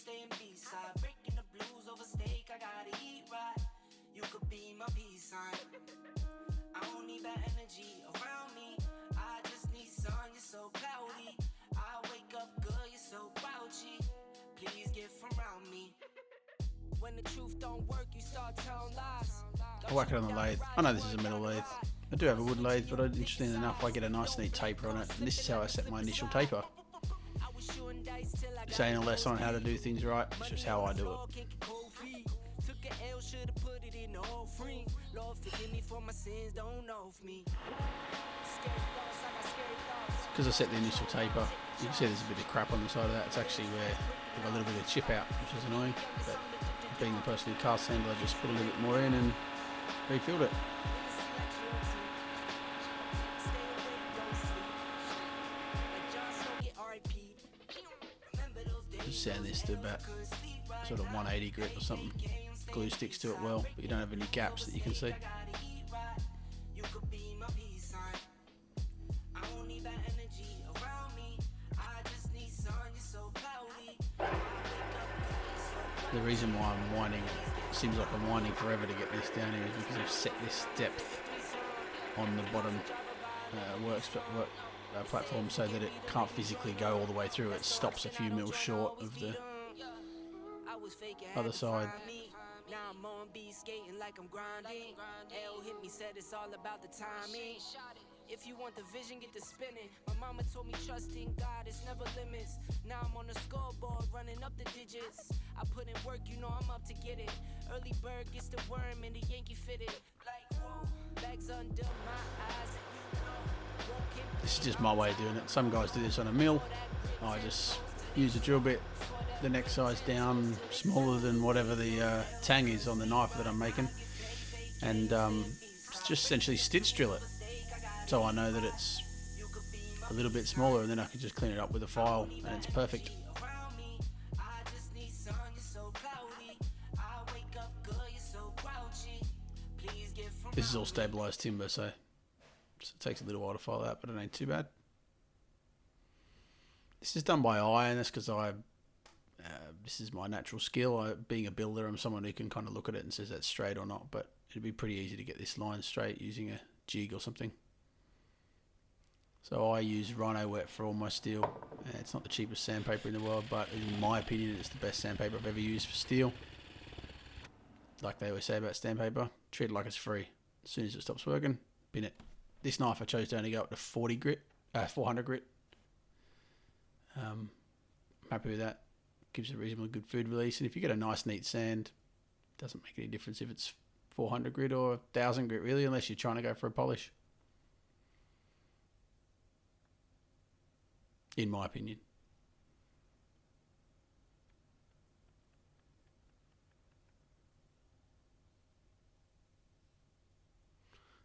staying B-side, breaking the blues over steak. I gotta eat right. You could be my peace sign. I don't need bad energy around me. I just need sun. You're so cloudy. I wake up good. You're so grouchy. Please get from around me. When the truth don't work, you start telling lies. I whack it on the lathe. I know this is a metal lathe. I do have a wood lathe, but interestingly enough, I get a nice neat taper on it, and this is how I set my initial taper. Saying a lesson on how to do things right, it's just how I do it. Because I set the initial taper, you can see there's a bit of crap on the side of that. It's actually where I've got a little bit of chip out, which is annoying, but being the person who cast handle, I just put a little bit more in and refilled it. Just sand this to about sort of 180 grit or something. Glue sticks to it well, but you don't have any gaps that you can see. The reason why I'm winding, seems like I'm winding forever to get this down here, is because I've set this depth on the bottom platform so that it can't physically go all the way through. It stops a few mils short of the other side. Now I'm on B skating like I'm grinding. L hit me, said it's all about the timing. If you want the vision, get to spinning. My mama told me trust in God, it's never limits. Now I'm on the scoreboard, running up the digits. I put in work, you know I'm up to get it. Early bird gets the worm and the Yankee fitted. Like, whoa, bags under my eyes. This is just my way of doing it. Some guys do this on a mill. I just use a drill bit the next size down, smaller than whatever the tang is on the knife that I'm making, and just essentially stitch drill it. So I know that it's a little bit smaller, and then I can just clean it up with a file, and it's perfect. This is all stabilized timber, so it takes a little while to file out, but it ain't too bad. This is done by eye, and that's because this is my natural skill. Being a builder, I'm someone who can kind of look at it and says that's straight or not, but it'd be pretty easy to get this line straight using a jig or something. So I use Rhino Wet for all my steel. It's not the cheapest sandpaper in the world, but in my opinion, it's the best sandpaper I've ever used for steel. Like they always say about sandpaper, treat it like it's free. As soon as it stops working, bin it. This knife I chose to only go up to 400 grit. I'm happy with that. Gives a reasonably good food release, and if you get a nice neat sand, it doesn't make any difference if it's 400 grit or 1000 grit really, unless you're trying to go for a polish, in my opinion.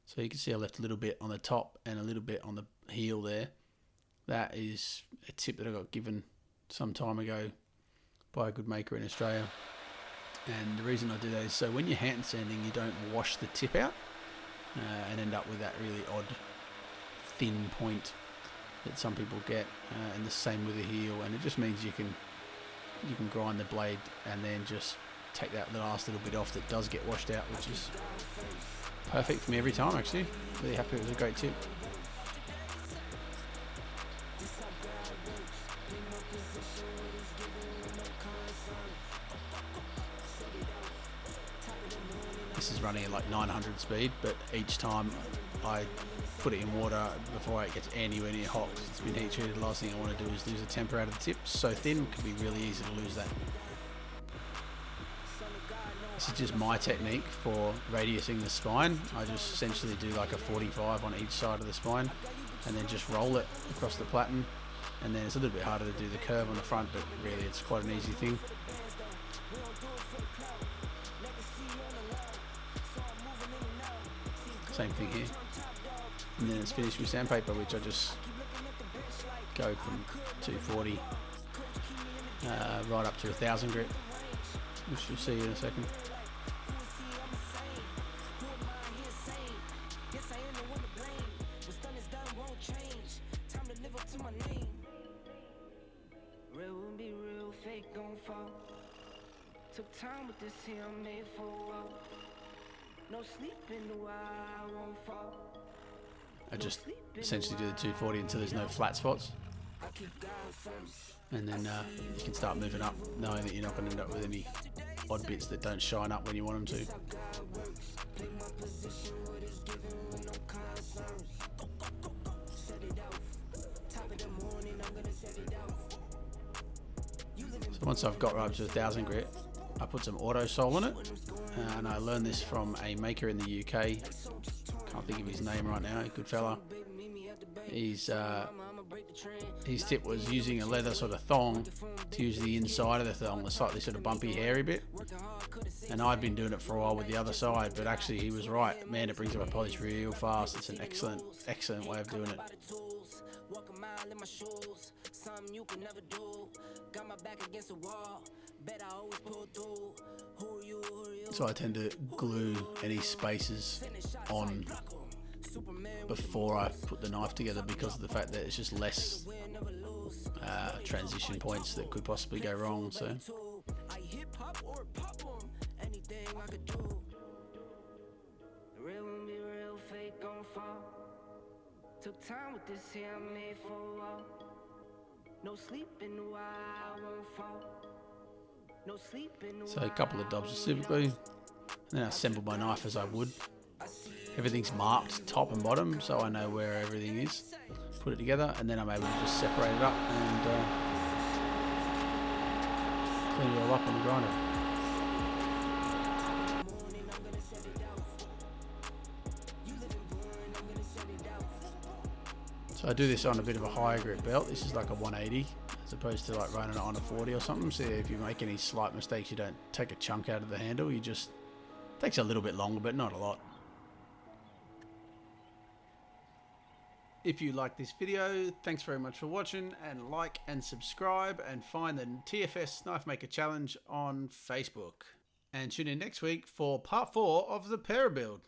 So you can see I left a little bit on the top and a little bit on the heel there. That is a tip that I got given some time ago by a good maker in Australia. And the reason I do that is so when you're hand sanding, you don't wash the tip out and end up with that really odd thin point that some people get, and the same with the heel. And it just means you can grind the blade and then just take that last little bit off that does get washed out, which is perfect for me every time. Actually, really happy. It was a great tip. This is running at like 900 speed, but each time I put it in water before it gets anywhere near hot, it's been heat treated. The last thing I want to do is lose the temper out of the tip. So thin, it can be really easy to lose that. This is just my technique for radiusing the spine. I just essentially do like a 45 on each side of the spine and then just roll it across the platen, and then it's a little bit harder to do the curve on the front, but really it's quite an easy thing. Same thing here. And then it's finished with sandpaper, which I just go from 240 right up to 1000 grit, which you'll see in a second. Real will be real, fake gon' fall. Took time with this here, I'm made for a while. No sleep in the while, I won't fall. I just essentially do the 240 until there's no flat spots. And then you can start moving up, knowing that you're not going to end up with any odd bits that don't shine up when you want them to. So once I've got right up to 1000 grit, I put some auto sole on it, and I learned this from a maker in the UK. Can't think of his name right now. Good fella. His tip was using a leather sort of thong to use the inside of the thong, the slightly sort of bumpy, hairy bit. And I'd been doing it for a while with the other side, but actually he was right. Man, it brings up a polish real fast. It's an excellent, excellent way of doing it. So I tend to glue any spaces on before I put the knife together, because of the fact that it's just less transition points that could possibly go wrong. So took time with this here, I made for a while. No sleep in the while, I won't fall. No sleep in the so a couple of dobs of super glue, and then I assemble my knife as I would. Everything's marked top and bottom, so I know where everything is. Put it together, and then I'm able to just separate it up and clean it all up on the grinder. So I do this on a bit of a higher grip belt. This is like a 180, as opposed to like running it on a 40 or something. So if you make any slight mistakes, you don't take a chunk out of the handle. You just, takes a little bit longer, but not a lot. If you like this video, thanks very much for watching, and like and subscribe, and find the TFS Knife Maker Challenge on Facebook. And tune in next week for part 4 of the Para build.